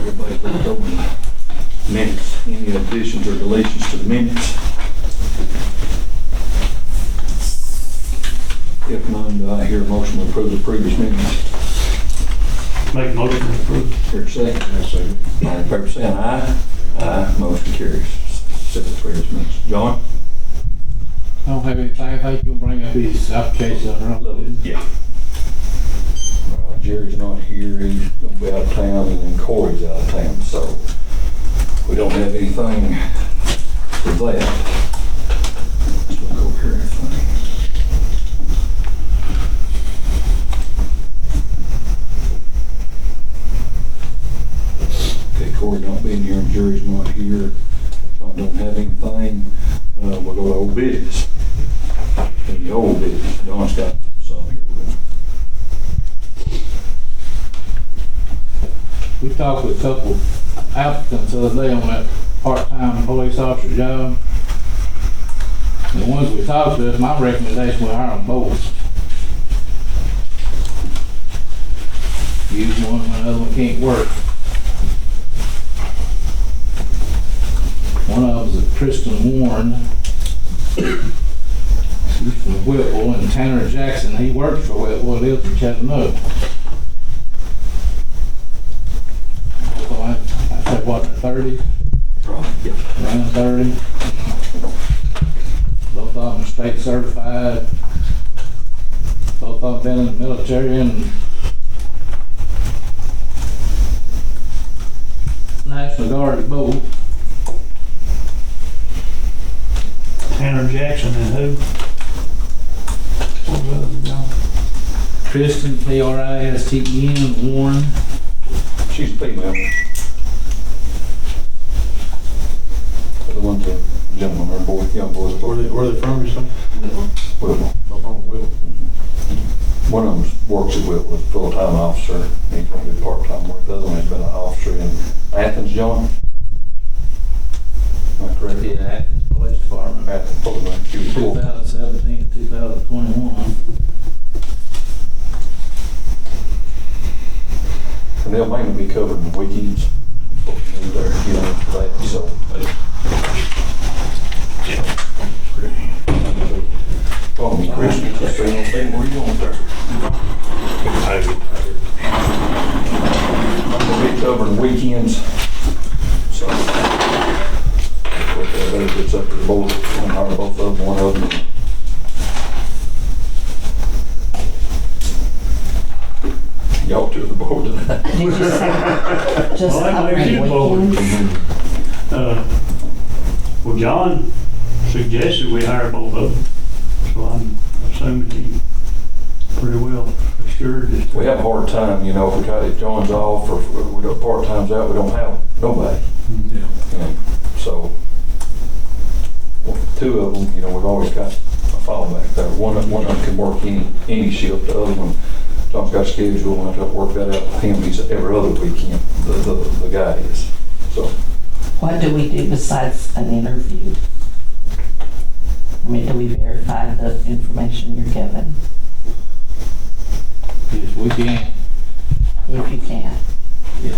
Everybody looked over the minutes. Any additions or deletions to the minutes? If none, do I hear a motion to approve the previous minutes? Make a motion to approve. Here a second. All in favor saying aye. Aye. Motion carries. Set the previous minutes. John? I don't have anything. I think you'll bring up these applications. Yeah. Jerry's not here. He's gonna be out of town, and then Corey's out of town, so we don't have anything for that. Let's look over here. Okay, Corey not being here and Jerry's not here. Don't have anything. We'll go to old business. In the old business, John's got some here. We talked with a couple applicants the other day on that part-time police officer job. The ones we talked to, my recommendation was hire them both. Use one when the other one can't work. One of them's a Kristen Warren. She's from Whitwell, and Tanner Jackson, he works for Whitwell, lives in Chattanooga. So I said, what, 30? Around 30. Both of them are state certified. Both of them been in the military and National Guard both. Tanner Jackson and who? What was the other one? Kristen, Kristen Warren. She's female. The ones that gentlemen or boy, young boys. Where they from, you say? Whitwell. One of them works at Whitwell, was a full-time officer. He's going to do part-time work. The other one has been an officer in Athens, John. Am I correct? Yeah, Athens Police Department. Athens, probably. 2017 to 2021. And they'll mainly be covered in the weekends. There, you know, for that, so. Follow me, Christian, just stay on thing. Where you going there? They'll be covered in weekends, so. It's up to the board, one hire both of them, one of them. Y'all to the board tonight. Did you say just Well, that makes covering it bold. weekends? Well, John suggested we hire both of them, so I'm assuming he pretty well assured us. We have a hard time, you know, if we got it, John's off, or if we got part-times out, we don't have nobody. Yeah. And so, well, two of them, you know, we've always got a fallback there. One of them can work any shift, the other one, John's got a schedule, and I have to work that out with him. He's every other weekend, the guy is, so. What do we do besides an interview? I mean, do we verify the information you're given? Yes, we can. If you can. Yeah.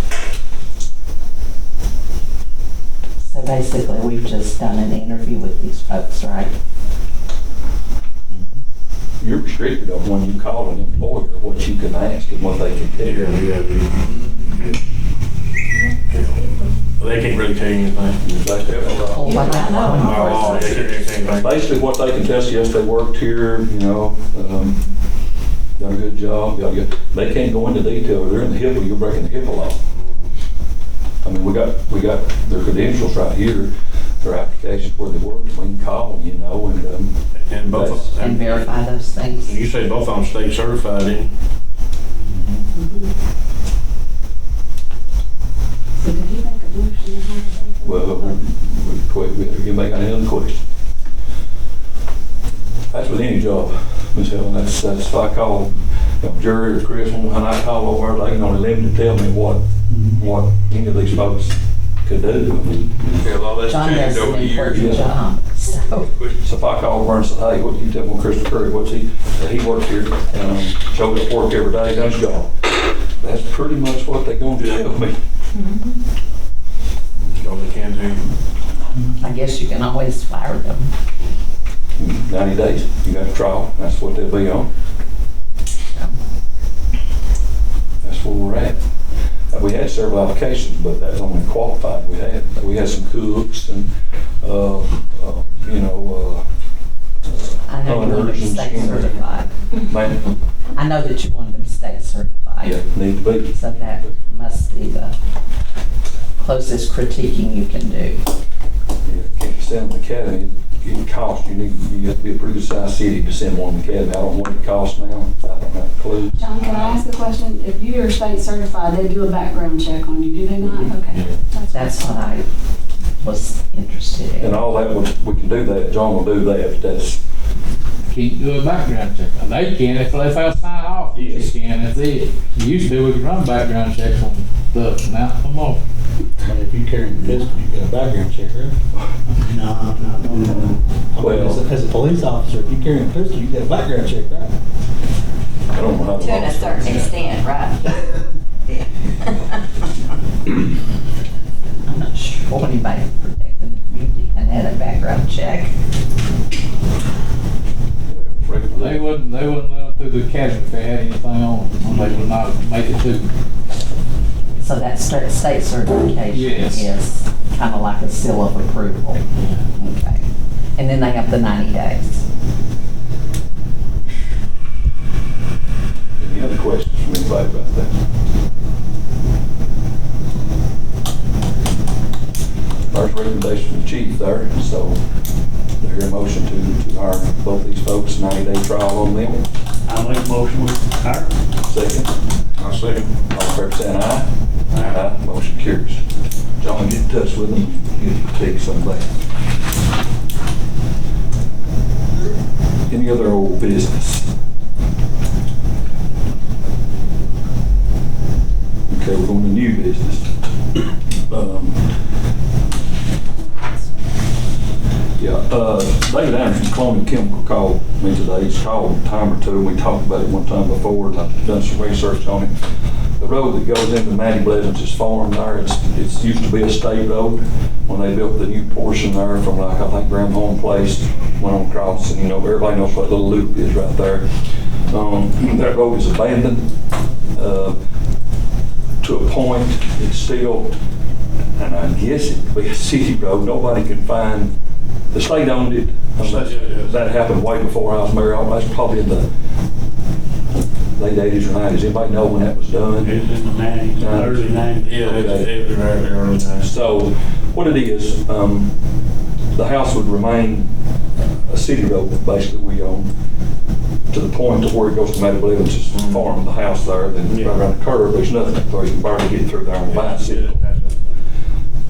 So basically, we've just done an interview with these folks, right? You're restricted on when you call an employer, what you can ask and what they can tell you. Well, they can't really tell you anything. Oh, like I know. Oh, they can't really tell you anything. Basically, what they can tell you, yes, they worked here, you know, done a good job. They can't go into detail. They're in the HIPAA. You're breaking the HIPAA law. I mean, we got their credentials right here, their applications where they worked. We can call them, you know, And both of them. And verify those things. And you say both of them state certified, didn't you? So did he make a motion to hire both? well, you make another question. That's with any job, Ms. Helen. That's if I call, you know, Jerry or Chris, and I call over, they can only limit to tell me what any of these folks could do. Yeah, well, that's John changed does over an the years. important job, so. So if I call over and say, hey, what do you tell me Christopher Curry, he works here, showed up work every day, does his job. That's pretty much what they're going to tell me. 90 days. You got a trial, that's what they'll be on. That's where we're at. We had several applications, but that's only qualified we had. We had some cooks and, I know you wanted them state certified. Man, I know that you wanted them state certified. yeah, need to be. So that must be the closest critiquing you can do. Yeah, can't send them to the academy. It costs, you have to be a pretty good sized city to send one to the academy. I don't know what it costs now. I don't have a clue. John, can I ask a question? If you're state certified, they do a background check on you, do they not? Okay. That's what I was interested in. And all that, we can do that. John will do that. That's, Can't do a background check. And they can if they'll sign off. You Yes. can if they, used to, we could run background checks on stuff, now, no more. But if you carry a pistol, you get a background check, right? No. Well- As a police officer, if you carry a pistol, you get a background check, right? I don't know how. To a certain extent, right? I'm not sure anybody protecting the community and had a background check. They wouldn't let them through the academy if they had anything on them. They would not make it through. So that state certification Yes. is kind of like a seal of approval. Okay. And then they have the 90 days. Any other questions from anybody about that? First recommendation from the chief there, so there's a motion to hire both these folks, 90-day trial on them. I'll make a motion with hire. Second, I'll second. all in favor saying aye. Aye. Motion carries. John, get in touch with them, take some of that. Any other old business? Okay, we're going to new business. David Anderson, Colonial Chemical, called me today. He's called a time or two. We talked about it one time before, and I've done some research on it. The road that goes into Matty Blevins' farm there, it's used to be a state road. When they built the new portion there from, like, I think Graham Home Place, went on across, and everybody knows what little loop is right there. That road is abandoned to a point. It's still, and I guess it could be a city road. Nobody can find. The state owned it. That happened way before I was mayor. That's probably in the late 80s or 90s. Anybody know when that was done? It was in the 90s, early 90s. Yeah, it was right there early time. So what it is, the house would remain a city road, basically, we own, to the point to where it goes to Matty Blevins' farm, the house there, then right around the curve, there's nothing, so you can barely get through there on a bicycle.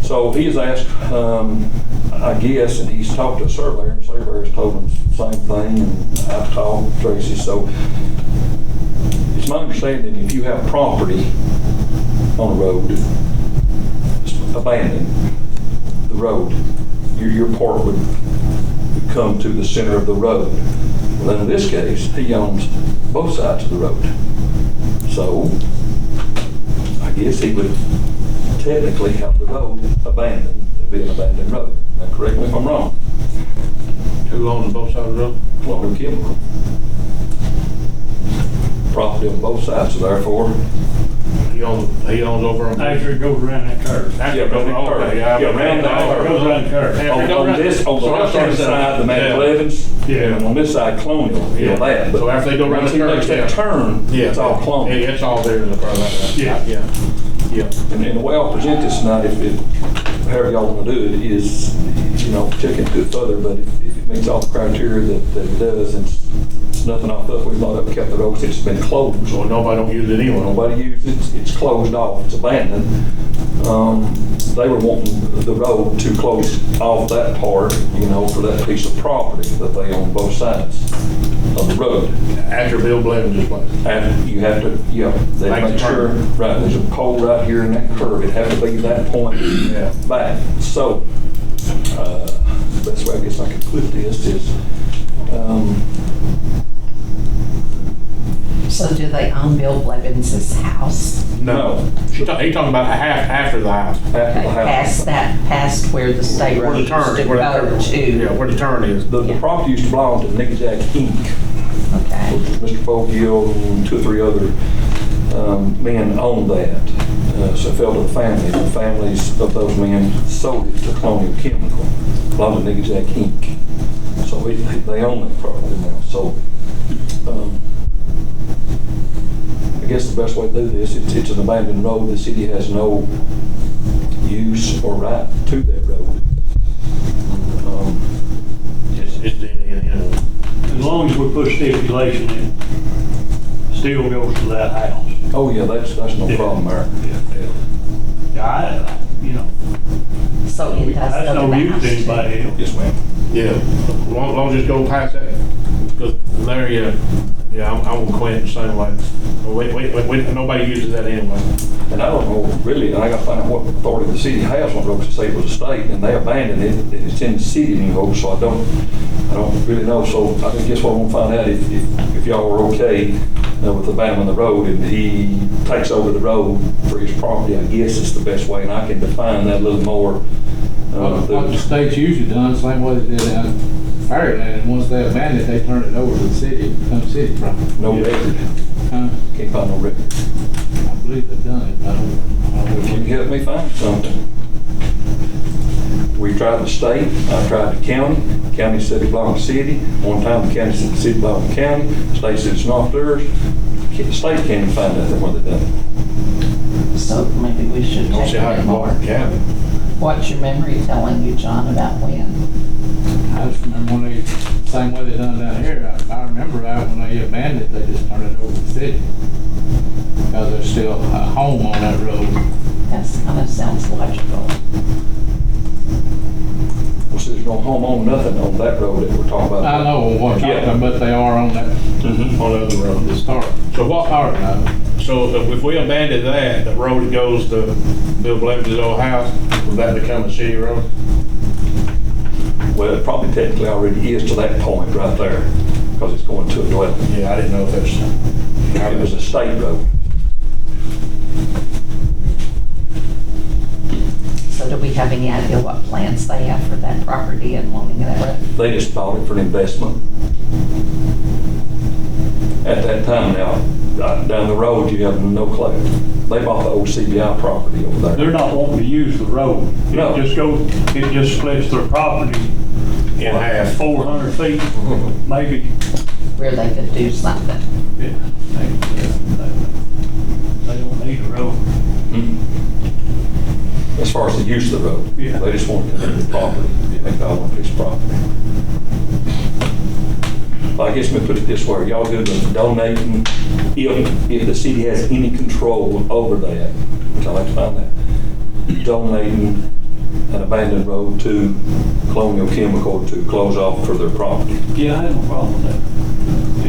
So he has asked, I guess, and he's talked to a surveyor, and the surveyor's told him the same thing, and I've talked to Tracy. So it's my understanding if you have property on a road, abandoned, the road, your part would come to the center of the road. Well, in this case, he owns both sides of the road. So I guess he would technically have the road abandoned. It'd be an abandoned road. Now, correct me if I'm wrong. Who owns both sides of the road? Colonial Chemical. Property on both sides, so therefore. He owns over on. After it goes around that curve. After Yeah, it goes around over, the yeah, curve. Yeah, around that It curve. goes around the curve. On the left-hand side, the Matty Blevins, Yeah. and on this side, Colonial, that. But So after they go around once the he curve, makes that yeah. turn, Yeah, it's all Colonial. Yeah, it's all there in the front like that. Yeah. Yeah. And the way I'll present this tonight, however y'all want to do it, is, check into it further, but if it meets all the criteria that it does, and it's nothing off us, we've not kept the road since it's been closed. So nobody don't use it anyway. Nobody uses it, it's closed off, it's abandoned. They were wanting the road to close off that part, for that piece of property that they own both sides of the road. After Bill Blevins' place. And you have to, they Make the make sure, turn. right, there's a pole right here in that curve, it has to be that point back. So, the best way I guess I could put this is, So do they own Bill Blevins' house? No. He talking about a half after the house. After the Okay, house. past where the state Where road the used turn, to where go the turn, yeah, to. where the turn is. The property used to belong to Nick Jack Inc. Okay, Mr. Bogill and 2 or 3 other men owned that. So it fell to the family. The families of those men sold it to Colonial Chemical, belonged to Nick Jack Inc. So they own that property now. So I guess the best way to do this, it's an abandoned road. The city has no use or right to that road. It's dead end. As long as we put stipulation in, still goes to that house. Oh yeah, that's no problem there. Yeah, you know, so it does that's go no to the use house to too. anybody else. Yes, ma'am. Yeah, as long as it go past that, because there, yeah, I'm gonna quit the same way. Wait, nobody uses that anyway. And I don't know really, and I gotta find out what authority the city has on roads to say it was a state, and they abandoned it, and it's in the city anymore, so I don't really know. So I guess what I want to find out if y'all are okay with abandoning the road, and he takes over the road for his property, I guess it's the best way, and I can define that a little more. What the state's usually done, same way they did in Fairyland, and once they abandon it, they turn it over to the city, it becomes city property. No record. Huh? Can't find no record. I believe they've done it, but I don't know. Can you help me find something? We tried the state, I tried the county. County said it belonged to the city. One time the county said the city belonged to the county. The state said it's not theirs. The state can't even find out where they done it. So maybe we should Don't check see how it you more. block the cabin. What's your memory telling you, John, about when? I just remember when they, same way they done down here, I remember that when they abandoned it, they just turned it over to the city. Because there's still a home on that road. That kind of sounds logical. Well, so there's no home on nothing on that road that we're talking about. I know what you're talking about, but they are on that, On the other road. the start. So what, Start now. so if we abandon that road that goes to Bill Blevins' old house, will that become a city road? Well, it probably technically already is to that point right there, because it's going to a dwelling. Yeah, I didn't know if that's. It was a state road. So do we have any idea what plans they have for that property and wanting that road? They just bought it for an investment. At that time now, down the road, you have no clue. They bought the old CBI property over there. They're not wanting to use the road. No. It just splits their property In half. 400 feet, maybe. Where they could do something? Yeah, they don't need a road. As far as the use of the road. Yeah. They just want to connect the property. They got one piece of property. Well, I guess let me put it this way. Y'all good with donating if the city has any control over that, which I'd like to find that, donating an abandoned road to Colonial Chemical to close off for their property. Yeah, I have no problem with that.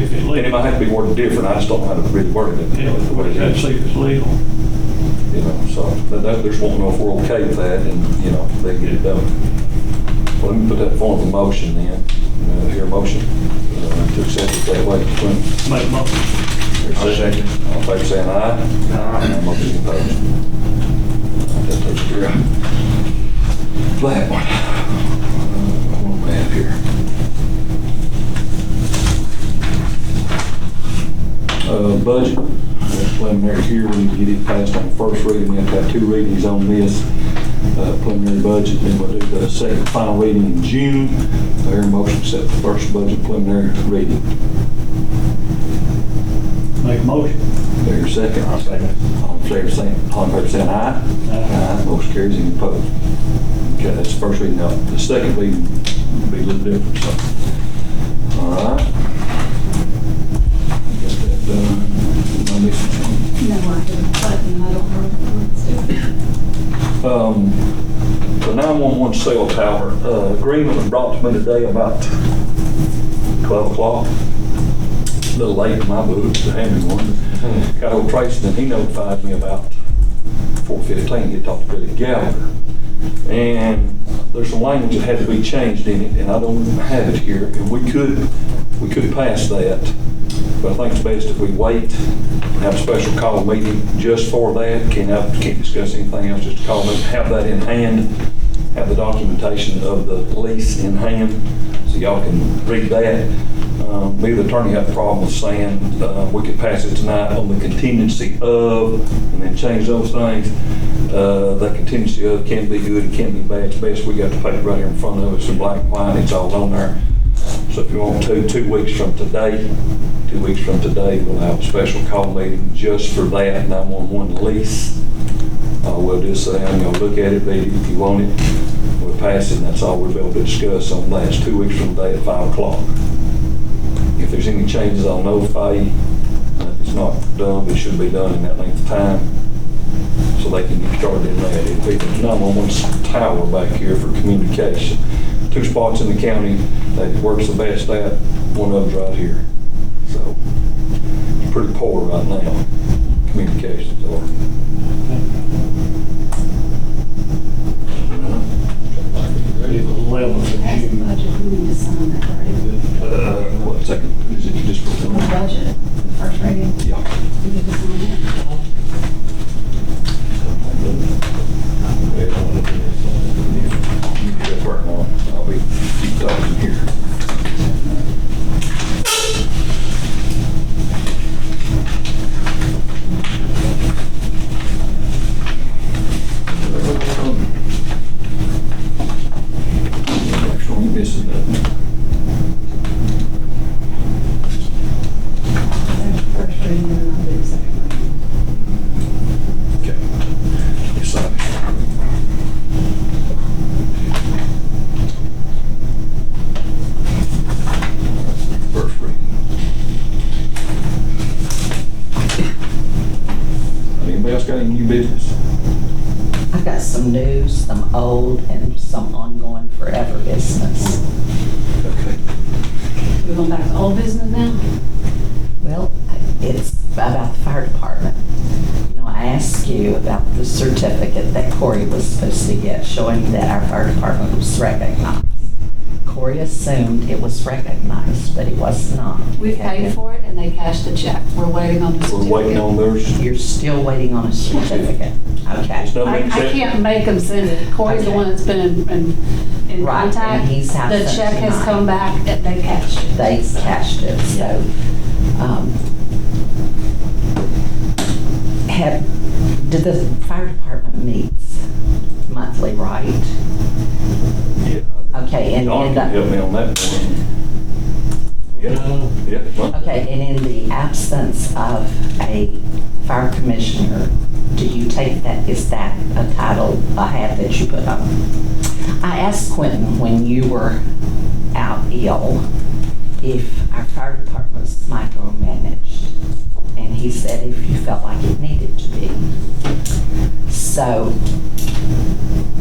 If it's And it legal. might have to be worded different. I just don't know how to really word it. Yeah, What it let's is. see if it's legal. You know, so but they just want to know if we're okay with that, and you know, they get it done. Well, let me put that in form of a motion then. Hear a motion to accept it that way. Make a motion. I'll second. All in favor saying aye. Aye. Motion opposed. That takes care of that one. What do we have here? Budget. Preliminary here, we need to get it passed on first reading. We have to have 2 readings on this preliminary budget. Then we'll do the second final reading in June. Their motion to set the first budget preliminary reading. Make a motion. There's second. I'll second. All in favor saying aye. Aye. Motion carries. Any opposed? Okay, that's the first reading. Now, the second reading will be a little different, so. All right. Get that done. Am I missing something? No, I hit a button, I don't know what to do. The 911 cell tower agreement was brought to me today about 12 o'clock. A little late in my book to hand me one. Got old Tracy, and he notified me about 4:15. He talked to Billy Gallagher. And there's some language that had to be changed in it, and I don't have it here. And we could pass that. But I think it's best if we wait and have a special call meeting just for that. Can't discuss anything else, just a call meeting, have that in hand, have the documentation of the lease in hand, so y'all can read that. Me and the attorney have a problem with saying we could pass it tonight on the contingency of, and then change those things. That contingency of can be good, it can be bad. It's best we got the paper right here in front of us in black and white, it's all on there. So if you want to, 2 weeks from today, we'll have a special call meeting just for that 911 lease. We'll just sit down, you'll look at it, read it if you want it. We'll pass it, and that's all we'll be able to discuss on that. It's 2 weeks from today at 5 o'clock. If there's any changes, I'll notify you. If it's not done, it should be done in that length of time, so they can get started in that. It'll be the 911 tower back here for communication. 2 spots in the county that it works the best at, one of them's right here. So it's pretty poor right now, communications are. It's 11th of That's the June. budget, we need to sign that, right? What, second, is it just for The budget, the first reading, Yeah. we need to sign that. You get that working on, I'll be keep talking here. Actually, you missing nothing. First reading, and I'll do the second reading. Okay. You sign it. First reading. Anybody else got any new business? I've got some new, some old, and some ongoing forever business. Okay. We're going back to old business now? Well, it's about the fire department. You know, I asked you about the certificate that Corey was supposed to get showing that our fire department was recognized. Corey assumed it was recognized, but it was not. We paid for it and they cashed the check. We're waiting on the We're certificate. waiting on theirs. You're still waiting on a certificate. Okay. It's not I been accepted. can't make them send it. Corey's the Okay. one that's been in Right, contact. and he's out The since check has tonight. come back and they cashed it. They cashed it, so, did the fire department meets monthly, right? Yeah. Okay, and, John can help me on that one. Yeah, well, okay, and in the absence of a fire commissioner, do you take that, is that a title, a hat that you put on? I asked Quentin when you were out ill if our fire department was micromanaged, and he said if you felt like it needed to be. So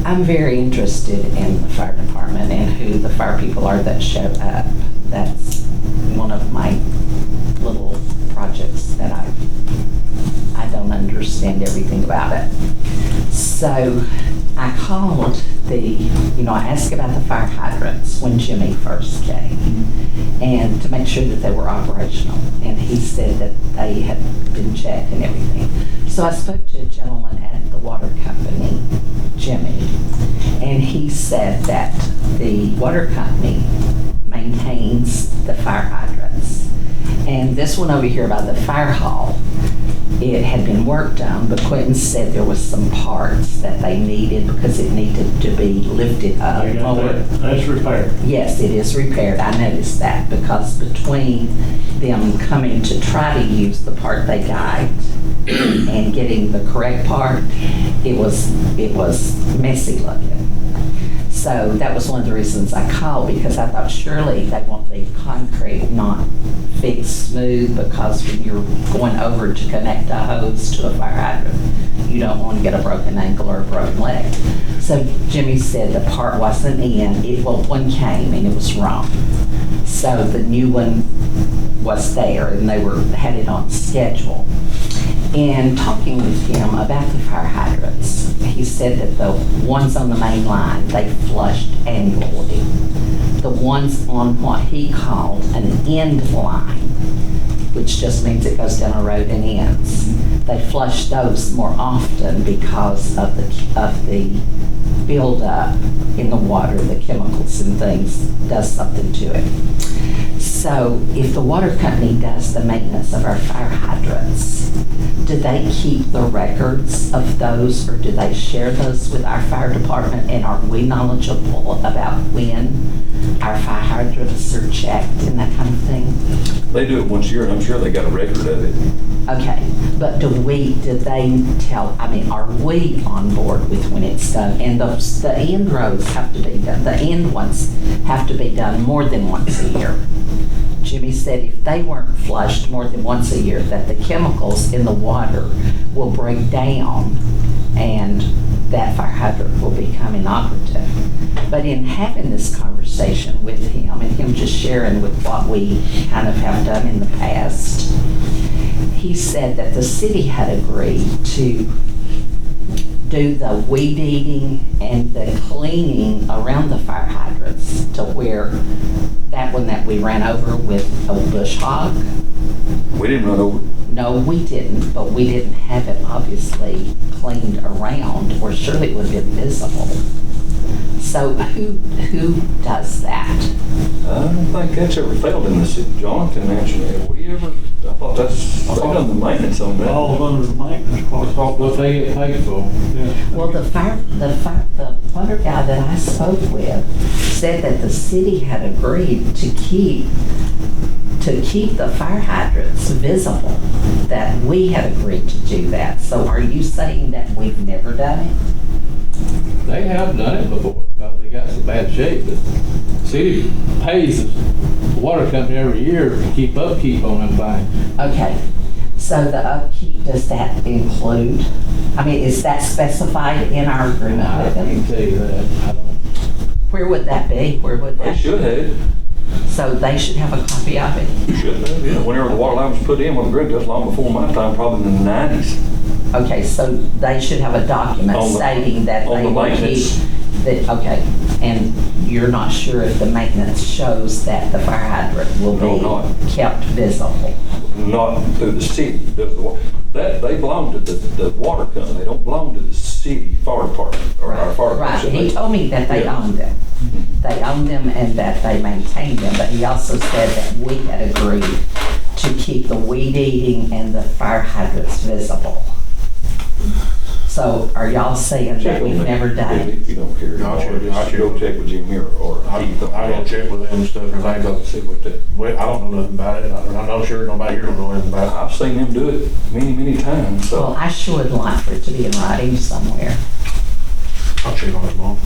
I'm very interested in the fire department and who the fire people are that show up. That's one of my little projects that I don't understand everything about it. So I called I asked about the fire hydrants when Jimmy first came, and to make sure that they were operational. And he said that they had been checked and everything. So I spoke to a gentleman at the water company, Jimmy, and he said that the water company maintains the fire hydrants. And this one over here by the fire hall, it had been worked on, but Quentin said there was some parts that they needed because it needed to be lifted up. I got that. That's repaired. Yes, it is repaired. I noticed that because between them coming to try to use the part they got and getting the correct part, it was messy looking. So that was one of the reasons I called, because I thought surely they want the concrete not fixed smooth, because when you're going over to connect a hose to a fire hydrant, you don't want to get a broken ankle or a broken leg. So Jimmy said the part wasn't in, one came and it was wrong. So the new one was there and they had it on schedule. And talking with him about the fire hydrants, he said that the ones on the main line, they flushed annually. The ones on what he called an end line, which just means it goes down a road and ends. They flush those more often because of the buildup in the water, the chemicals and things does something to it. So if the water company does the maintenance of our fire hydrants, do they keep the records of those, or do they share those with our fire department? And are we knowledgeable about when our fire hydrants are checked and that kind of thing? They do it once a year, and I'm sure they got a record of it. Okay, but do they tell, I mean, are we on board with when it's done? And the end roads have to be done, the end ones have to be done more than once a year. Jimmy said if they weren't flushed more than once a year, that the chemicals in the water will break down and that fire hydrant will become inoperative. But in having this conversation with him and him just sharing with what we kind of have done in the past, he said that the city had agreed to do the weed eating and the cleaning around the fire hydrants to where that one that we ran over with a bush hog. We didn't run over. No, we didn't, but we didn't have it obviously cleaned around, or surely it would have been visible. So who does that? I don't think that's ever failed in the city. John can answer that. Have we ever, I thought they done the maintenance on that. All under the maintenance part. What they get paid for. Yeah. Well, the water guy that I spoke with said that the city had agreed to keep the fire hydrants visible, that we had agreed to do that. So are you saying that we've never done it? They have done it before because they got some bad shape. The city pays the water company every year to keep upkeep on them things. Okay, so the upkeep, does that include, I mean, is that specified in our agreement I with them? can tell you that. I don't. Where would that be? Where would They that? should have. So they should have a copy of it? Should have, yeah. Whenever the water line was put in, well, Greg, that's long before my time, probably in the 90s. Okay, so they should have a document On the- stating that on they the will keep. maintenance. Okay, and you're not sure if the maintenance shows that the fire hydrant will No, be not. kept visible? Not through the city. Does the that they belong to the water company. They don't belong to the city fire department or our fire Right, department. he told me that they Yeah. own them. They own them and that they maintain them, but he also said that we had agreed to keep the weed eating and the fire hydrants visible. So are y'all saying that we've never done it? If you don't care, I'll check. just go check with Jimmy or Keith. I go check with them and stuff, and I go, See what that. well, I don't know nothing about it. I'm not sure nobody here don't know anything about I've seen them do it many times, Well, so. I sure would like for it to be in writing somewhere. it. I'll check on it tomorrow.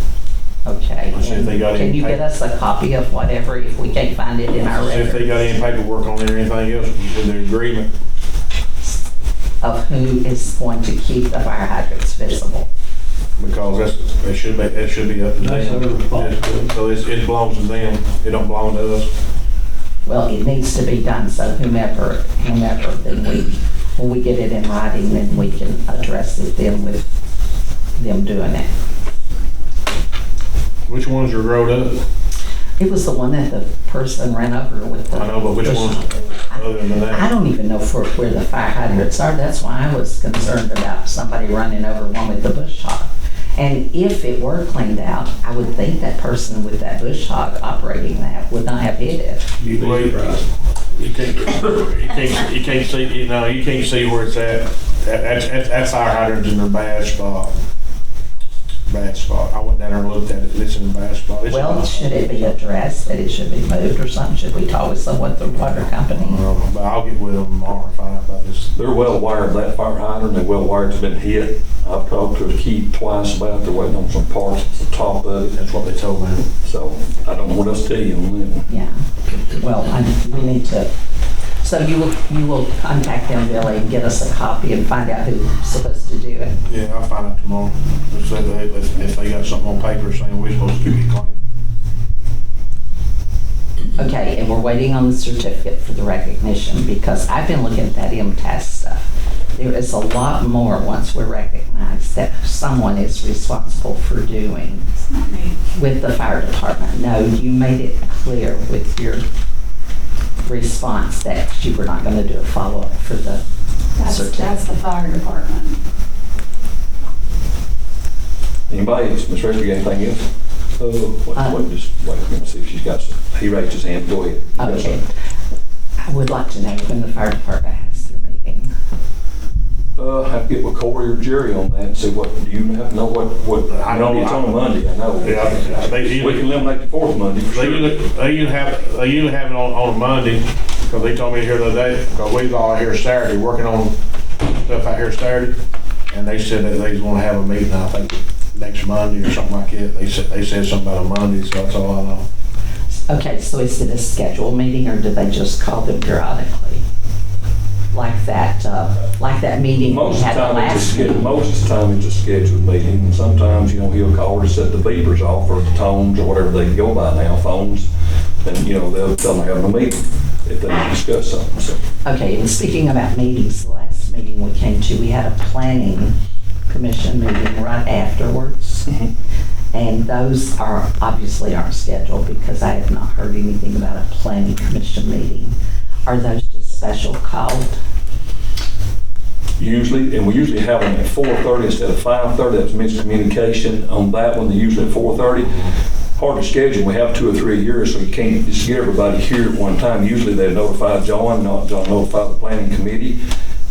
Okay. Let's see if they got Can any you get paper. us a copy of whatever if we can't find it in our See if they records got any paperwork on there or anything else with their agreement. of who is going to keep the fire hydrants visible? Because it should be up to That's them. their responsibility. So it belongs to them. It don't belong to us. Well, it needs to be done, so whomever, then when we get it in writing, then we can address it then with them doing it. Which ones are growed up? It was the one that the person ran over with the. I know, but which ones other than I that? don't even know where the fire hydrants are. That's why I was concerned about somebody running over one with the bush hog. And if it were cleaned out, I would think that person with that bush hog operating that would not have hit it. You can't see, you can't see where it's at. That fire hydrant's in a bad spot. Bad spot. I went down there and looked at it. It's in a bad spot. It's Well, should it be addressed that it should be moved or something? Should we talk with someone at the water company? But I'll get with them tomorrow and find out about this. They're well wired, that fire hydrant, they're well wired, it's been hit. I've talked to Keith twice about it, they're waiting on some parts at the top of it, That's what they told me. so I don't know what else to tell you on that one. Yeah. Well, we need to, so you will contact them, Billy, and get us a copy and find out who's supposed to do it. Yeah, I'll find out tomorrow. Let's say if they got something on paper saying we're supposed to keep it clean. Okay, and we're waiting on the certificate for the recognition because I've been looking at that MTS stuff. There is a lot more once we're recognized that someone is responsible for doing It's not me. with the fire department. No, you made it clear with your response that you were not gonna do a follow-up for the certificate? That's the fire department. Anybody else? Ms. Rester, you got anything else? Just wait a minute, see if she's got some. He raised his hand, go ahead. You got Okay. something? I would like to know when the fire department has their meeting. I have to get with Corey or Jerry on that and see what, do you have to know what, I know, it's on a Monday, I know. Yeah, they We usually, can eliminate the fourth Monday for they sure. usually have it on a Monday, because they told me here the other day, because we was all out here Saturday, working on stuff out here Saturday, and they said that they was gonna have a meeting, I think, next Monday or something like that. They said something about a Monday, so that's all I know. Okay, so is it a scheduled meeting or do they just call them periodically? Like that meeting we Most of had the the time, last meeting? most of the time it's a scheduled meeting, and sometimes, he'll call to set the beepers off, or the tones, or whatever they go by now, phones, and, they'll tell them they're having a meeting if they discuss something, so. Okay, and speaking about meetings, the last meeting we came to, we had a planning commission meeting right afterwards. And those obviously aren't scheduled because I have not heard anything about a planning commission meeting. Are those just special called? Usually, and we usually have them at 4:30 instead of 5:30. That's miscommunication on that one. They're usually at 4:30. Hard to schedule. We have 2 or 3 years, so you can't just get everybody here at one time. Usually they notify John notify the planning committee,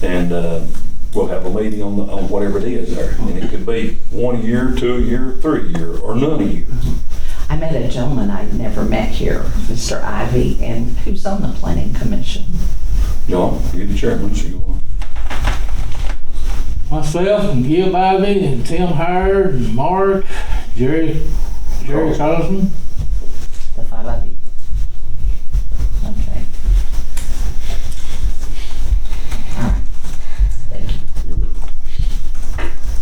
and we'll have a meeting on whatever it is there. And it could be 1 year, 2 year, 3 year, or none of you. I met a gentleman I'd never met here, Mr. Ivy, and who's on the planning commission? John, you're the chairman, so you want. Myself and Gil Ivy and Tim Howard and Mark, Jerry Cosman. The 5 of you? Okay. All right. Thank you.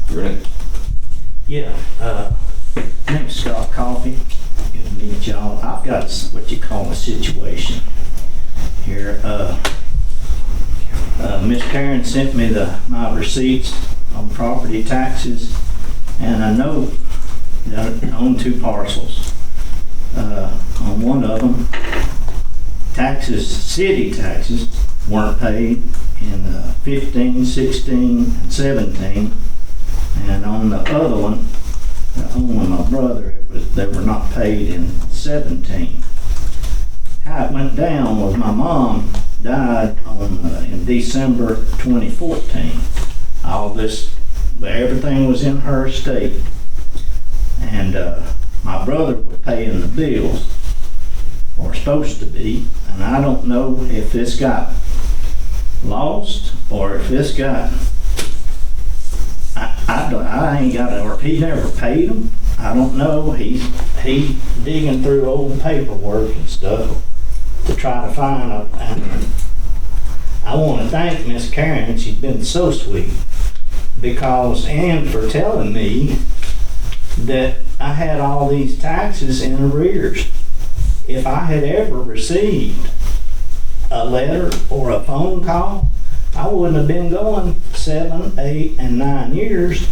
You're in it. Yeah, my name's Scott Coffey. Good to meet y'all. I've got what you call a situation here. Miss Karen sent me my receipts on property taxes, and I know that I own 2 parcels. On one of them, city taxes weren't paid in 15, 16, and 17. And on the other one, I own with my brother, they were not paid in 17. How it went down was my mom died in December 2014. Everything was in her estate. And my brother was paying the bills, or supposed to be, and I don't know if this got lost or if this got I ain't got it, or if he never paid them. I don't know. He's digging through old paperwork and stuff to try to find a. And I want to thank Miss Karen. She's been so sweet, and for telling me that I had all these taxes in arrears. If I had ever received a letter or a phone call, I wouldn't have been going 7, 8, and 9 years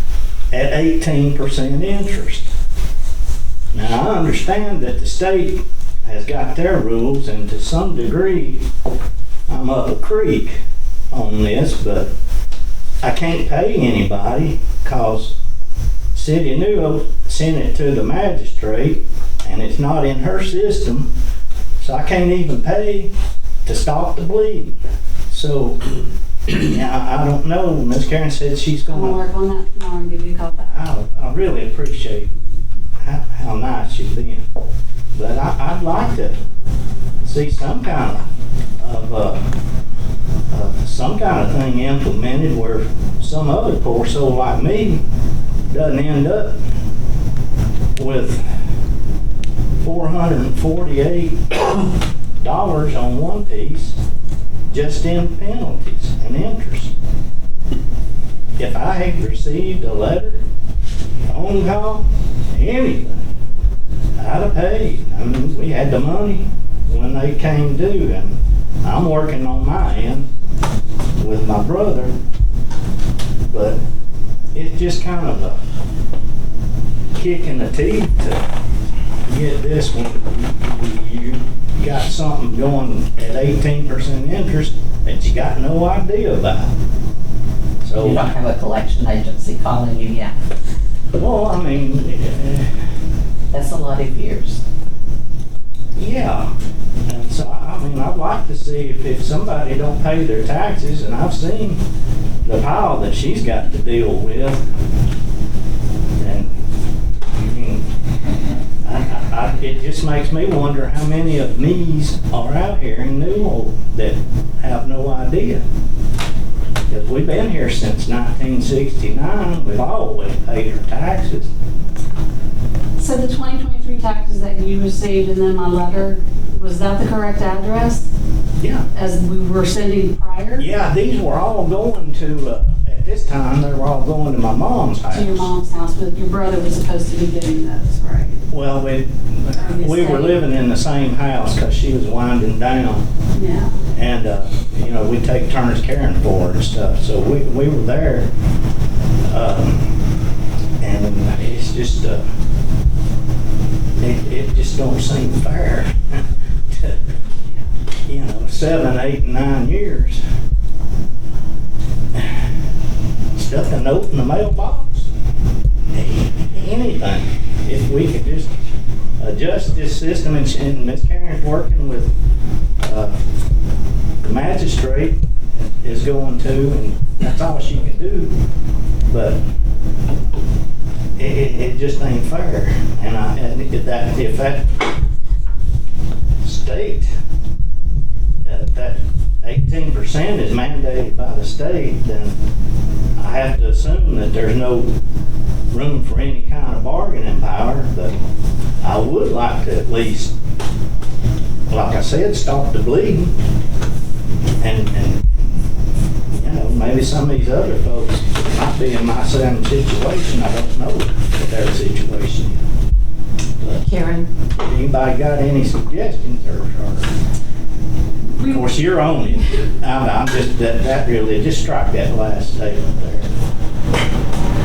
at 18% interest. Now, I understand that the state has got their rules, and to some degree, I'm up a creek on this, but I can't pay anybody because City of Newell sent it to the magistrate, and it's not in her system, so I can't even pay to stop the bleeding. So, yeah, I don't know. Miss Karen said she's I'm going gonna work on that tomorrow and give you a call back. I really appreciate how nice you've been. But I'd like to see some kind of thing implemented where some other poor soul like me doesn't end up with $448 on one piece just in penalties and interest. If I had received a letter, phone call, anything, I'd have paid. I mean, we had the money when they came due, and I'm working on my end with my brother, but it's just kind of a kick in the teeth to get this one got something going at 18% interest that you got no idea about. So, You don't have a collection agency calling you yet. well, I mean, That's a lot of years. yeah. And so, I mean, I'd like to see if somebody don't pay their taxes, and I've seen the pile that she's got to deal with. And, I mean, it just makes me wonder how many of me's are out here in Newell that have no idea. Because we've been here since 1969, we've always paid our taxes. So the 2023 taxes that you received and then my letter, was that the correct address Yeah. as we were sending prior? Yeah, these were all going to, at this time, they were all going to my mom's house. To your mom's house, but your brother was supposed to be getting those, right? Well, we were living in the same house because she was winding down. Yeah. And, you know, we take turns caring for her and stuff. So we were there. And it's just, it just don't seem fair. To, you know, 7, 8, and 9 years. Stuck a note in the mailbox. Anything. If we could just adjust this system, and Miss Karen's working with the magistrate is going to, and that's all she can do. But it just ain't fair. And if that state, that 18% is mandated by the state, then I have to assume that there's no room for any kind of bargaining power. But I would like to at least, like I said, stop the bleeding. And you know, maybe some of these other folks might be in my same situation. I don't know their situation. But Karen? anybody got any suggestions or of course, you're on it. I'm just, that really, just strike that last statement there.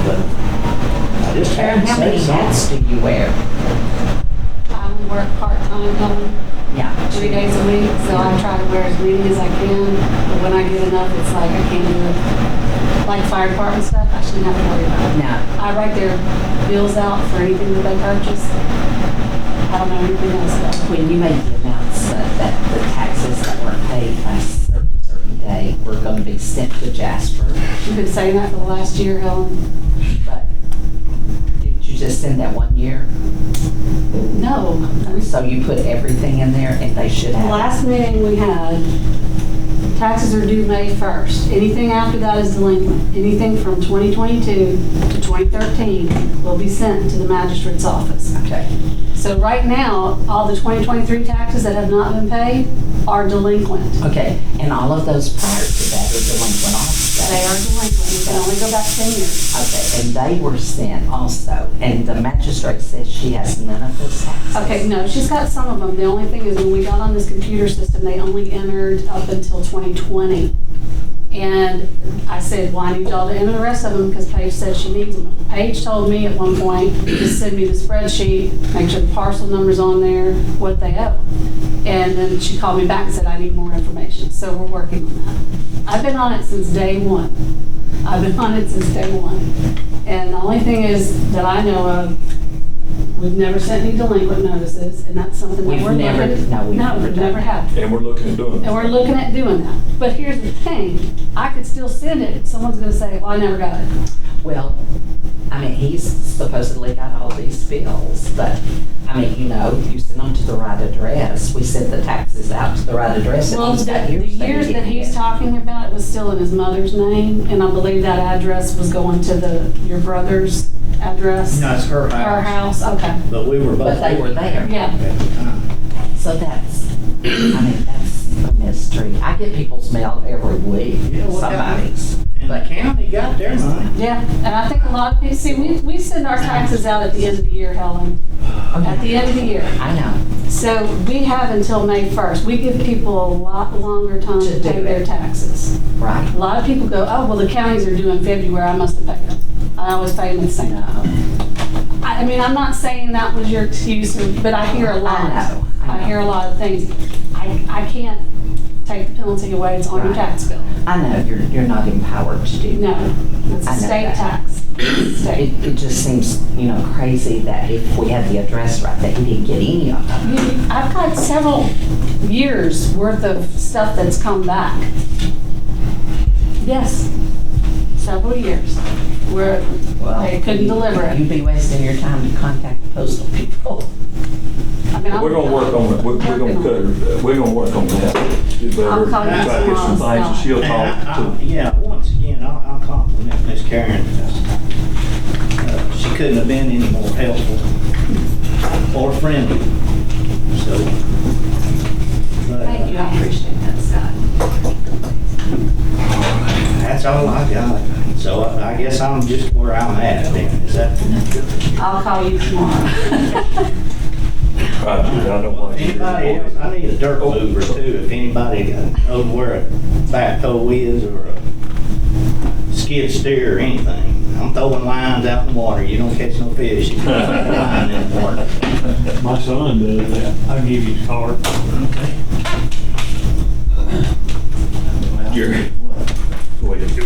But I just Karen, had to how say many hats something. do you wear? I work part-time home, Yeah. 3 days a week, so I try to wear as many as I can. But when I get enough, it's like I can't do it. Like fire department stuff, I shouldn't have to worry about it. No. I write their bills out for anything that they purchase. I don't know anything else though. When you made the announcement that the taxes that weren't paid by a certain day were going to be sent to Jasper, You've been saying that for the last year, Helen. but did you just send that 1 year? No. So you put everything in there and they should The have. last meeting we had, taxes are due May 1st. Anything after that is delinquent. Anything from 2022 to 2013 will be sent to the magistrate's office. Okay. So right now, all the 2023 taxes that have not been paid are delinquent. Okay, and all of those prior to that are delinquent also? They are delinquent. We can only go back 10 years. Okay, and they were sent also, and the magistrate says she has none of those taxes? Okay, no, she's got some of them. The only thing is when we got on this computer system, they only entered up until 2020. And I said, well, I need y'all to enter the rest of them because Paige said she needs them. Paige told me at one point, just send me the spreadsheet, make sure the parcel number's on there, what they owe. And then she called me back and said, I need more information. So we're working on that. I've been on it since day one. And the only thing is that I know of, we've never sent any delinquent notices, and that's something that We've we're never- looking. no, we've never we've done never that. had. And we're looking at doing And it. we're looking at doing that. But here's the thing, I could still send it. Someone's gonna say, well, I never got it. Well, I mean, he's supposedly got all these bills, but, I mean, you know, if you send them to the right address, we send the taxes out to the right address, and Well, he's the got yours. years that he's talking about, it was still in his mother's name, and I believe that address was going to your brother's address. No, it's her house. Her house, okay. But we were both. But they were there. Yeah. At the time. So that's, I mean, that's a mystery. I get people's mail every week, Yeah, well, somebody's. And the county got their money. Yeah, and I think a lot of people, see, we send our taxes out at the end of the year, Helen. At the end of the year. I know. So we have until May 1st. We give people a lot longer time To to pay do their it. taxes. Right. A lot of people go, oh, well, the counties are due in February, I must have paid them. I always pay them at the same time. No. I mean, I'm not saying that was your excuse, but I hear a lot. I know. I hear a lot of things. I can't take the penalty away, it's on your tax bill. I know, you're not empowered to do that. No, it's a I know state that. tax. State. It just seems, crazy that if we had the address right, that he didn't get any of them. I've got several years worth of stuff that's come back. Yes, several years where they couldn't deliver it. You'd be wasting your time to contact the postal people. I mean, We're gonna work on it, we're gonna cut her, we're gonna work on that. Do better, I'll call you try to get some tomorrow, things, and she'll talk to. Yeah, once again, I'll compliment Miss Karen. She couldn't have been any more helpful or friendly, so. Thank you, I appreciate that, Scott. That's all I got. So I guess I'm just where I'm at then. Is that? I'll call you tomorrow. I don't want to. Anybody else? I need a dirt mover too. If anybody knows where a backhoe is or a skid steer or anything. I'm throwing lines out in the water. You don't catch no fish. You throw a line in the water. My son does that. I'll give you his card. Jerry.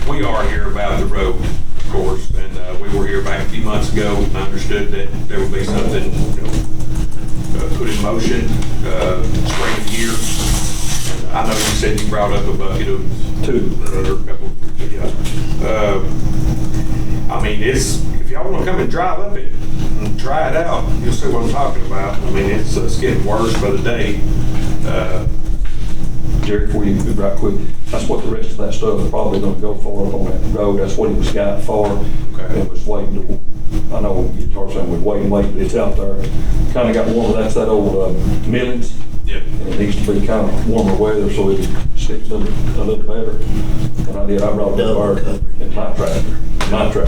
We are here about the road, of course, and we were here back a few months ago. I understood that there would be something, put in motion, spring of the year. And I know you said you brought up a bucket of two or a couple, I mean, if y'all want to come and drive up it and try it out, you'll see what I'm talking about. I mean, it's getting worse by the day. Jerry, before you move right quick, that's what the rest of that stuff is probably gonna go for up on that road. That's what it was got for. Okay. It was waiting to, I know Guitar saying we're waiting, but it's out there. Kinda got warmer, that's that old millings. Yeah. And it needs to be kind of warmer weather so it sticks a little better. And I brought it up in my tractor,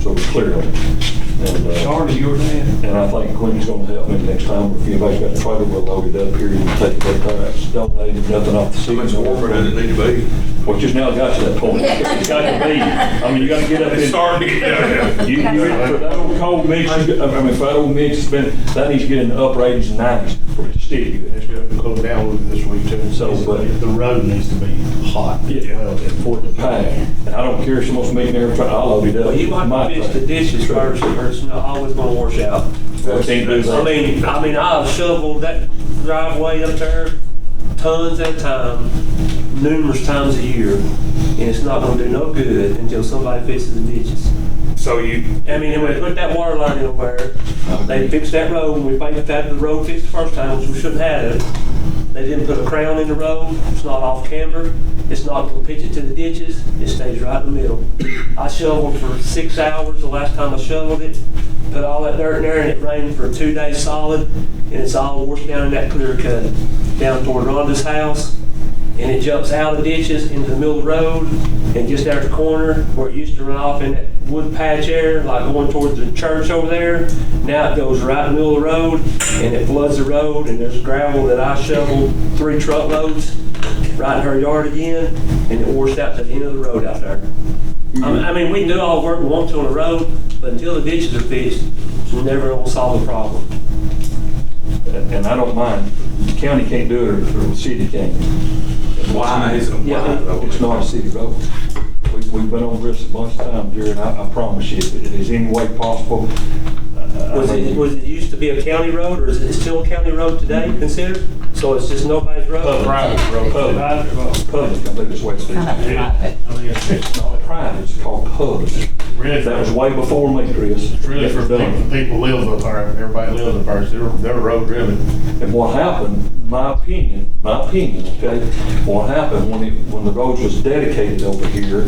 so it's clear on it. And, Charlie, your dad? and I think Quentin's gonna help me next time, if anybody's got a trailer well loaded up here, you can take it up there, it's donated, nothing off the How seat. much warmer does it need to be? Well, just now got to that point. It's got to be, I mean, you gotta get up in. It's starting to get down. You for that old cold mix, for that old mix, that needs to get in the upper 80s and 90s for it to stick good. It's going to cool down a little bit this week too. So, but The road needs to be hot. yeah, for it to pack. And I don't care if someone's meeting there, I'll load it up. Well, you might fix the dishes first, or it's not always gonna wash out. Well, can't do that. I mean, I've shoveled that driveway up there tons at a time, numerous times a year, and it's not gonna do no good until somebody fixes the ditches. So you, I mean, and we put that water line in where they fixed that road, and we paid that the road fixed the first time, which we shouldn't have it. They didn't put a crown in the road, it's not off camber, it's not gonna pitch it to the ditches, it stays right in the middle. I shoveled for 6 hours the last time I shoveled it, put all that dirt in there, and it rained for 2 days solid, and it's all washed down in that clear cut, down toward Rhonda's house, and it jumps out of the ditches into the middle of the road, and just out the corner where it used to run off in that wood patch area, like going towards the church over there. Now it goes right in the middle of the road, and it floods the road, and there's gravel that I shoveled 3 truckloads right in her yard again, and it washed out to the end of the road out there. I mean, we can do all the work we want to on the road, but until the ditches are fixed, we're never gonna solve the problem. And I don't mind, the county can't do it, or the city can't. why is it wide though? It's not a city road. We've been over this a bunch of times, Jerry, and I promise you, if it is any way possible. Was it used to be a county road, or is it still a county road today considered? So it's just nobody's road? Private road. Public, I believe it's what it's. Kind of private. It's not private, it's called public. Really, That was way before me, Chris. it's really for people live up there, everybody lives up there, so their road really. And what happened, my opinion, okay, what happened when the road was dedicated over here,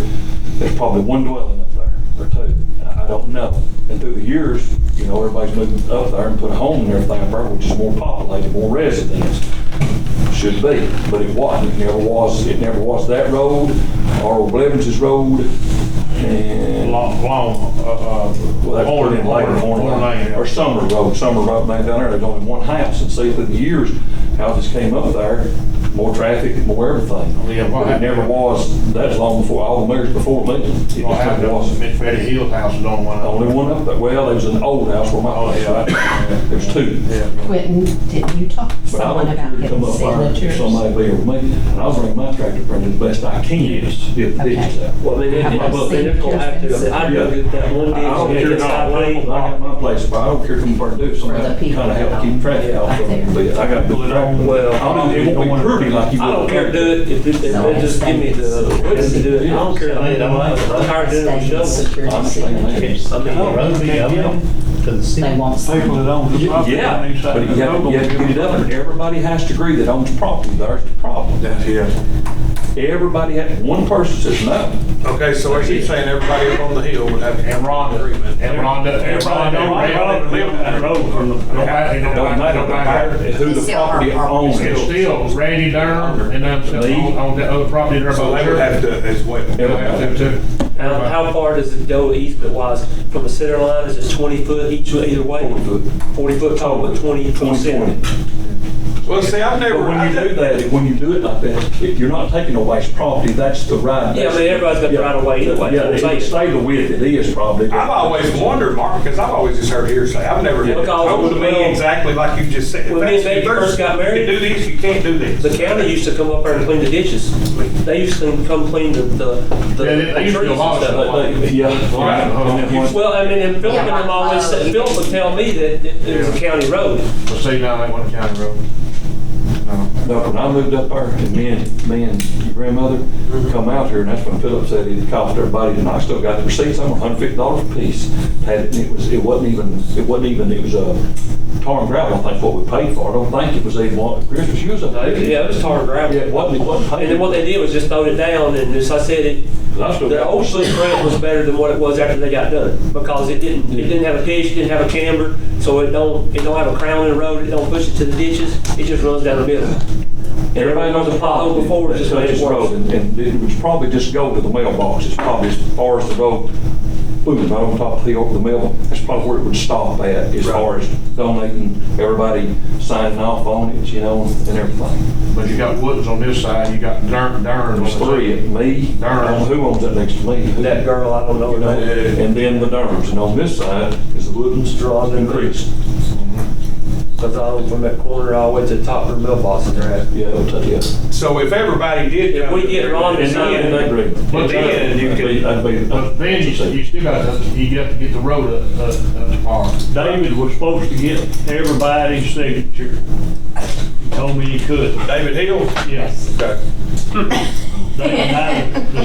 there's probably one dwelling up there, or two, I don't know. And through the years, everybody's moved up there and put a home and everything up there, which is more populated, more residents. Should be, but it wasn't, it never was that road, or Blevins's road, and. Long, Well, that's put in later, Lane. or Summer Road, down there, there's only one house, and see through the years, houses came up there, more traffic, more everything. Yeah, what But it never was that long before, all the mayors before me. It just What happened never was was. Miss Freddie Hill's house was on one of them. Only one up there, well, there was an old house where my place, right? There's two. Yeah. Quentin, didn't you talk to But I someone don't about care to come getting up there if signatures? somebody be with me, and I'll bring my tractor trailer as best I can, get the ditches out. Well, I mean, Have they're those gonna have to, signatures I been know that that one I don't ditch, care, it's not I lane. got my place, but I don't care come up there and do something, For the people kinda help keep traffic off of it, but I gotta pull it on. Well, I mean, it won't be pretty like you I would. don't care to do it, if they just give me the equipment to do it, I don't care, I mean, I'm tired of doing it State myself. security I understand that. signatures. I mean, The road be up to the city. They won't sign. People that own the property Yeah, on each side but of you the have road. to get it up, and everybody has to agree that owns property, there's the problem. Yeah. Everybody, one person says no. Okay, so are you saying everybody up on the hill would have And Rhonda, agreement? and Rhonda, and Rhonda live on that road from the, Don't matter who the property owns. It's still Randy Durham and them Me. on that other property there So about they would have there. to as well. They'll have to too. how far does it go easement wise? From the center line, is it 20 foot either way? 40 foot. 40 foot total, but 20 from 20, center. 20. Well, see, I've never. But when you do that, when you do it like that, if you're not taking away property, that's the right. Yeah, I mean, everybody's got the right of way anyway, Yeah, that's what I'm it saying. stay the width it is probably. I've always wondered, Mark, because I've always just heard hearsay. I've never Yeah. had it told to me exactly like you just said. When me and Becky first got married, You can do this, you can't do this. The county used to come up there and clean the ditches. They used to come clean the Yeah, they used to trees do a lot and of stuff. stuff. Yeah. Right. And then once- Well, I mean, and Philip and them always said, Philip would tell me that it was a county road. But see, now they want a county road. No. No, when I moved up there, and me and your grandmother come out here, and that's when Philip said it cost everybody, and I still got the receipts, I'm $150 a piece. Had it, and it wasn't even, it was tar and gravel, I think, what we paid for. I don't think it was even what Christmas used up there. Yeah, it was tar and gravel. Yeah, it wasn't paid. And then what they did was just throwed it down, and as I said, I still the got old footprint was better than what it was after they got done, because it didn't have a pitch, it didn't have a camber, so it don't have a crown in the road, it don't push it to the ditches, it just runs down the middle. And everybody knows the pothole before, it just made it worse. And it was probably just go to the mailbox, it's probably as far as the road, boom, right on top of the hill, the mill, that's probably where it would stop at, as far as donating, everybody signing off on it, you know, and everything. But you got Woodlands on this side, you got Durham on There's the three, me, I don't know who owns that next to me. Who- That girl, I don't know her You know, name. and then the Durhams, and on this side is the Woodlands, Draws, and Creeks. Because I own from that corner all the way to the top of the mailbox that they're at. Yeah, I'll tell you. So if everybody did. If we get Ron to And sign then, it, But then you could- But then you still got to get the road up par. David was supposed to get everybody's signature. He told me he could. David Hill? Yes. Okay.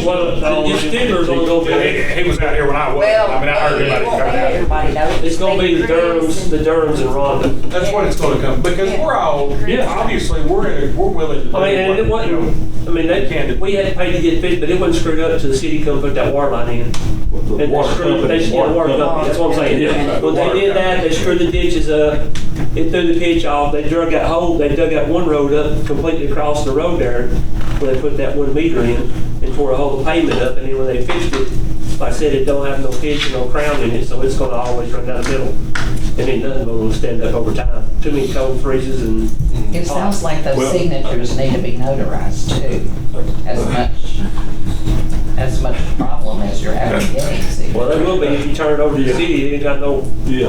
well, your sticker's only gonna be, He was out here when I was. I mean, I heard everybody coming out here. Everybody knows. it's gonna be the Durhams and Rhonda. That's what it's gonna come, because we're all, obviously, we're willing to. I mean, and it wasn't, I mean, we had to pay to get fit, but it wasn't screwed up until the city come put that water line in. And they screwed, they screwed the water company, that's what I'm saying. Yeah. When they did that, they screwed the ditches up, it threw the pitch off, they dug that one road up completely across the road there, where they put that 1 meter in, and tore a whole pavement up, and then when they fixed it, like I said, it don't have no pitch and no crown in it, so it's gonna always run down the middle. And it doesn't gonna stand up over time. Too many cold freezes and. It sounds like those signatures need to be notarized too, as much problem as you're having getting signatures. Well, they will be if you turn it over to the city, you ain't got no. Yeah,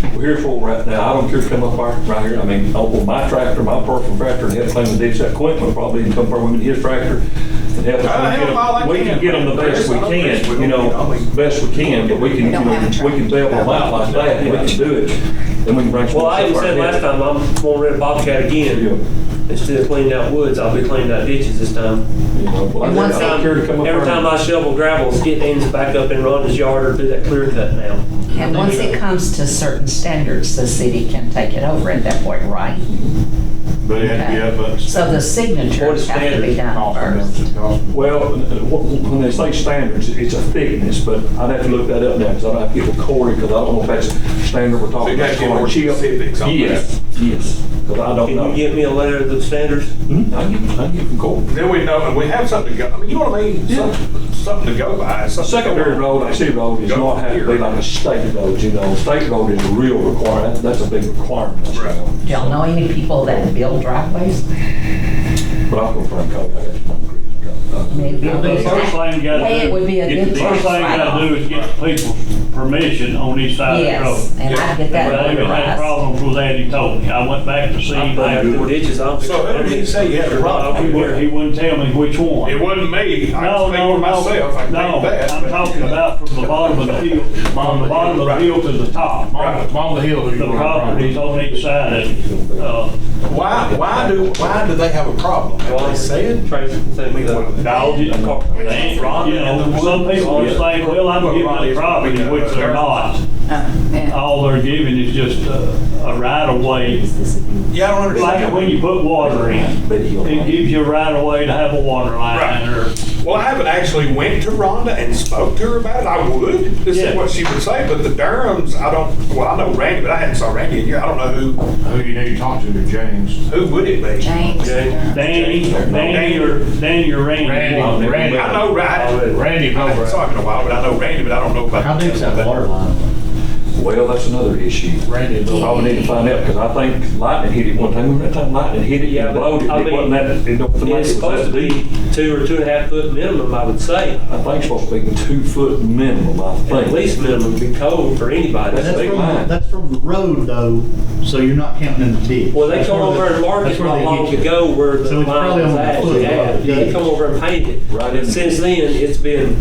well, here's what we're at now. I don't care to come up right here. I mean, on my tractor, my personal tractor, and help clean the ditch. That Quentin will probably even come forward with his tractor and help us. We can get them the best we can, you know, best we can, but we can, you know, we can bail them out like that. We can do it. Then we can bring some. Well, I even said last time, I'm gonna rent a Bobcat again. Instead of cleaning out woods, I'll be cleaning out ditches this time. You know, well, And once I don't care to come up Every there. time I shovel gravel, it ends back up in Rhonda's yard or through that clear cut now. And once it comes to certain standards, the city can take it over at that point, right? But it had to be up, but. So the signatures have to be done first. Well, when they say standards, it's a thickness, but I'd have to look that up now, because I'd have to get with Corey, because I don't know if that's standard we're So talking you about. gotta get more specifics on that. Yes, because I don't Can know. you get me a letter of the standards? I can get from Corey. Then we know, and we have something to go, I mean, you know what I mean? Something to go by. A secondary road, like city road, does not have to be like a state road, you know. State road is a real requirement, that's a big requirement. You Right. know. Do y'all know any people that build driveways? But I'll go find Cody, I got your number, Chris. Maybe The first thing you gotta Hey, it would be a do, good the first thing you gotta do is get people's permission on each side of the road. Yes, and I get that But I even had notarized. problems with that, he told me. I went back to see I'm putting the ditches on. So who did he say you had a problem? He wouldn't tell me which one. It wasn't me. I No, can speak no, for myself. I can no, tell you that. I'm talking about from the bottom of the hill, from the bottom of the hill to the top. On the hill. The properties on each side of it. Why do they have a problem? Have they said? Tracy, say me that. Dogs, they ain't, you know, some people just think, well, I'm giving them property, which they're not. All they're giving is just a right of way. Yeah, I don't Like understand. when you put water in, it gives you a right of way to have a water line or. Well, I haven't actually went to Rhonda and spoke to her about it. I would to see Yeah. what she would say, but the Durhams, I don't. Well, I know Randy, but I hadn't saw Randy in here. I don't know Who you need to talk to is James. who would it be. James. Danny or Randy. Randy. I know Randy. Randy I haven't saw him in a while, but I know Randy, but I don't know about. How big's that water line? Well, that's another issue. Randy. Probably need to find out, because I think lightning hit it one time. Remember that time lightning hit it, Yeah, and but, blowed it, I it mean, wasn't that, it don't feel like It's it was supposed that to deep. be 2 or 2.5 foot minimum, I would say. I think it's supposed to be 2 foot minimum, I think. At least minimum would be cold for anybody. That's a big line. That's from the road though, so you're not counting in the ditch. Well, they That's come where over and marked that's it where not they long get you. ago where the So it's line probably was on the actually foot, at. yeah. They come over and painted it. Right in. Since then, it's been,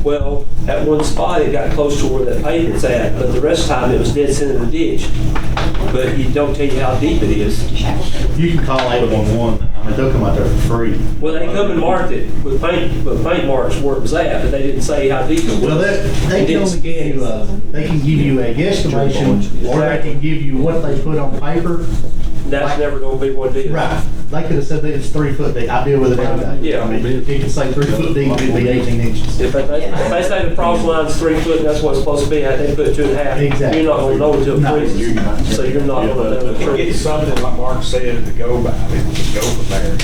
well, at one spot it got close to where that pavement's at, but the rest of the time it was dead center of the ditch. But you don't tell you how deep it is. You can call 811, I mean, they'll come out there for free. Well, they come and marked it with paint marks where it was at, but they didn't say how deep it was. Well, they It can only give you they can give you a guesstimation, or they can give you what they put on paper. That's never gonna be what it is. Right, they could have said that it's 3 foot deep, I deal with it every day. Yeah. I mean, if you could say 3 foot deep, it'd be 18 inches. If they say the frost line's 3 foot, and that's what it's supposed to be at, they put 2.5. Exactly. You're not gonna know until it No. freezes, so you're not gonna know the Get truth. something like Mark said to go by, then we can go from there.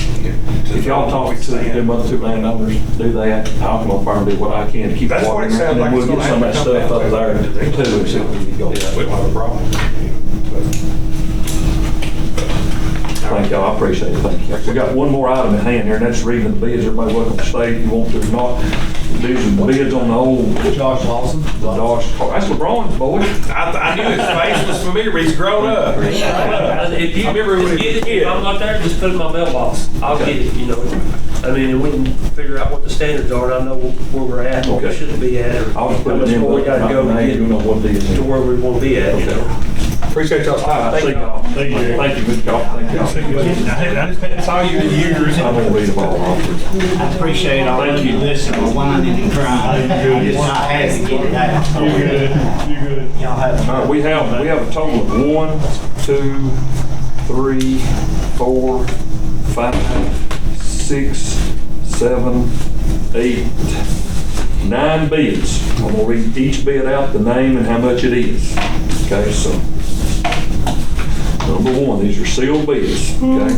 If y'all talk to them other two landowners, do that, I'll come up there and do what I can to keep That's what water, it sounds and then like we'll it's get gonna some of that have to stuff come up there down. too, and see if we can go. We don't have a problem. Thank y'all, I appreciate it, thank you. We got one more item at hand here, and that's reading the bids. Everybody welcome to stay if you want to, if not, these are bids on the old Josh Lawson? Dodge car. That's LeBron's, boy. I knew his face was familiar, but he's grown up. If you I remember when just he get was a it, kid. if I'm not there, just put it in my mailbox. I'll get it, you know. I mean, and we can figure out what the standards are, and I know where we're at, what we Okay. shouldn't be at, or I'll just how put it much in, more we gotta go I to ain't get doing no what it is. to where we wanna be at, you know. Appreciate y'all's time. See y'all. Thank you, Mr. Goff, thank y'all. I just hadn't saw you in years. I'm gonna read them all off. I appreciate all of you listening, whining and crying. I just I had to get it out. You're good, you're good. Y'all have All right, we have a total of 1, 2, 3, 4, 5, 6, 7, 8, 9 bids. I'm gonna read each bid out, the name and how much it is. Okay, so number 1, these are sealed bids, okay?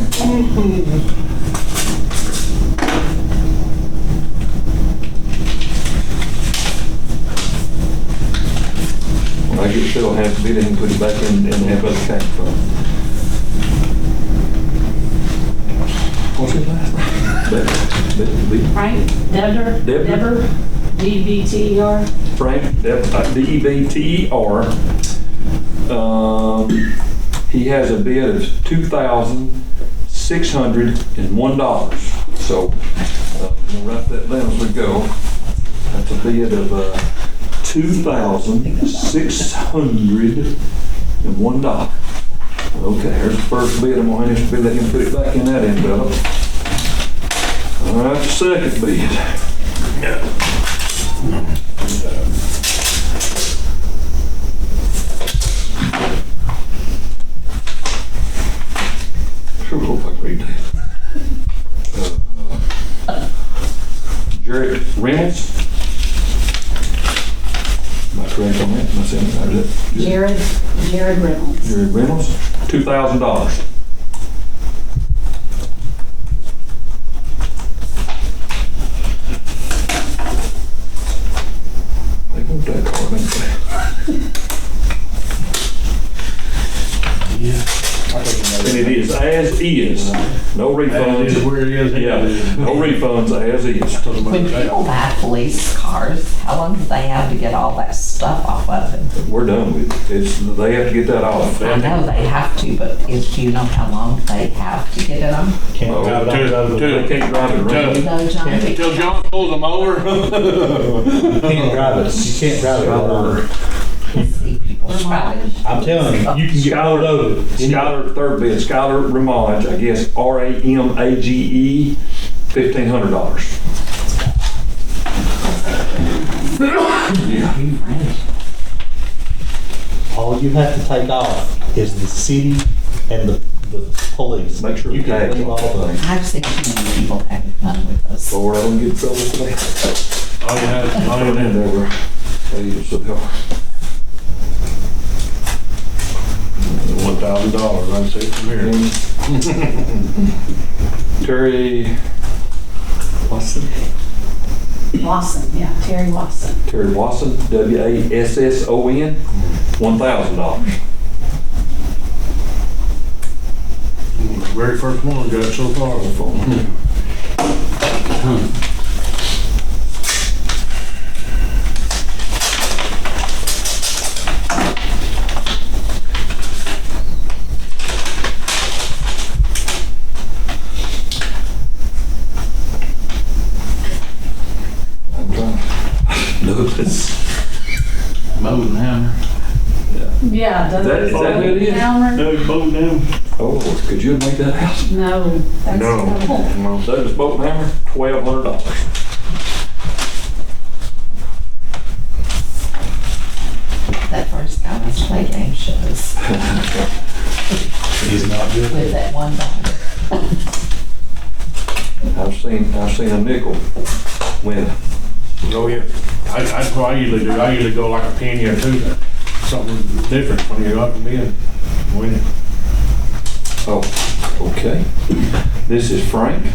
When I get Phil half the bid, he can put it back in the half other came from. What's his last name? Frank Debter. Debter? DBTER. Frank, D-E-B-T-E-R. He has a bid of $2,601. So, we'll write that down as we go. That's a bid of $2,601. Okay, here's the first bid. I'm gonna have to let him put it back in that envelope. All right, the second bid. Sure hope I can read that. Jared Reynolds. Am I correct on that? Am I saying that right? Jared Reynolds. Jared Reynolds, $2,000. They want that car, don't they? And it is as is, no That is refunds. where it is. Yeah, no refunds, as is. When people buy police cars, how long do they have to get all that stuff off of it? We're done with it. They have to get that off. I know they have to, but do you know how long they have to get it on? Can't Oh, drive it on the They road. can't drive it around. No, John. Until John pulls them over. You can't drive it, you can't drive it on. See people driving. I'm telling you, you can get pulled over. Skylar, third bid, Skylar Ramage, I guess, Ramage, $1,500. Yeah. All you have to take off is the city and the police. Make sure you the can tags leave on all the the. thing. I've seen too many people having fun with us. Four of them get in trouble today. All you have, all you Put it in have. there, bro. They just sit there. $1,000, I say from here. Terry Watson, Wasson, yeah, Terry Wasson. Terry Wasson, Wasson, $1,000. Very first one got it so far. I'm trying. Lewis. Mold and hammer. Yeah, does Is that who it is? Elmer? Doug Bowden. Oh, could you make that out? No, that's No. terrible. Douglas Boathammer, $1,200. That first guy was play game shows He's not good. with that one dog. I've seen a nickel win. Oh, yeah. That's what I usually do. I usually go like a penny or two. Something different when you're up and in. Winning. Oh, okay. This is Frank,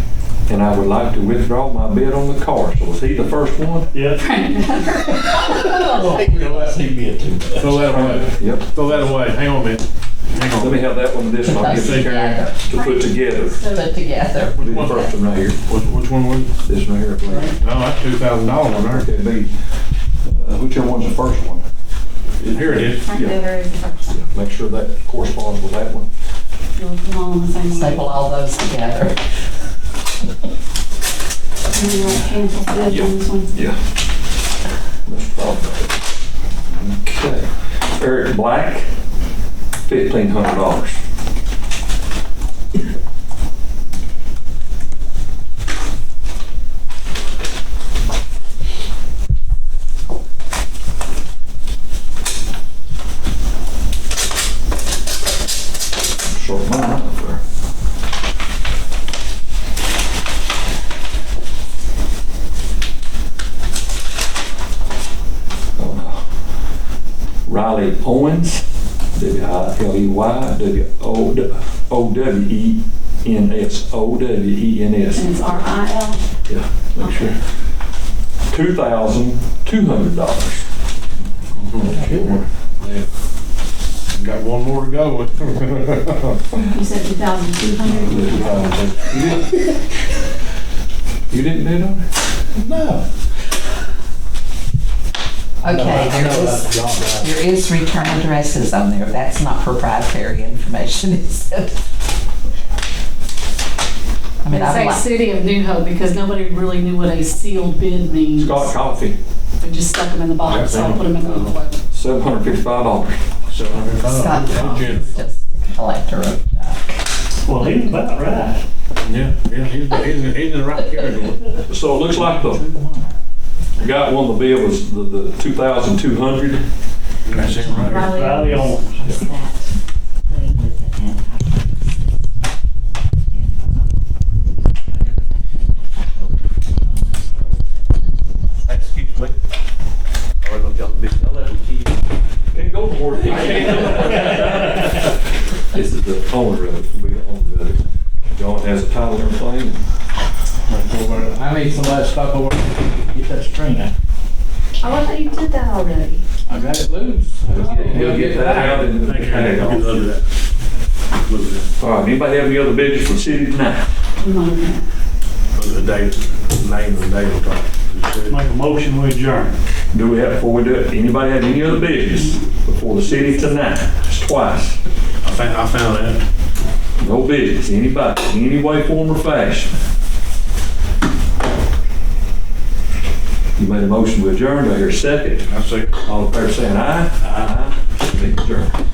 and I would like to withdraw my bid on the car. So was he the first one? Yeah. He'd be a two. Throw that away. Yep. Throw that away. Hang on a minute. Hang Let on. me have that one, this one, I'll Put get together. to put together. Put together. Be the first one right here. Which one was it? This one here, I believe. No, that's $2,000 on there. Okay, be, whichever one's the first one. Here it is. Frank Dever is the first one. Yeah, make sure that corresponds with that one. You'll put them all on the same Staple one. all those together. And you want cancel bids on this one? Yeah. That's probably. Okay. Eric Black, $1,500. Short mine out there. Oh no. Riley Owens, W-I-L-E-Y-W-O-W-E-N-S, O-W-E-N-S. And it's R-I-L. Yeah, make sure. $2,200. Yeah. Got one more to go with. You said 2,200? You didn't bid on it? No. Okay, I know about the John Drive. there is return addresses on there. That's not proprietary information, is it? I mean, They I say like, City of New Hope because nobody really knew what a sealed bid means. Scott Coffee, They just stuck them in the box, so I put them in the envelope. $755. Scott Coffey is just a collector of Well, he was about right. Yeah, he's in the right category. So it looks like the guy won the bid was the 2,200. That's him right here. Riley Owens. Is that thing with the Excuse me. I don't know if y'all big, I'll let them keep. Can't go for it. This is the owner of it, will be the owner of it. John has a title and everything. I need somebody to stop over and get that string out. Oh, I thought you did that already. I got it loose. He'll get that out and Thank you. hang it Good luck on. with that. Look at that. All right, anybody have any other business for the city tonight? Look at the date, name of the day we're talking. Make a motion, we adjourn. Do we have, before we do it, anybody have any other business before the city tonight? Just twice. I found that. No business, anybody, any way, form, or fashion. You made a motion to adjourn, do I hear a second? I say. All in favor saying aye? Aye. Meeting adjourned.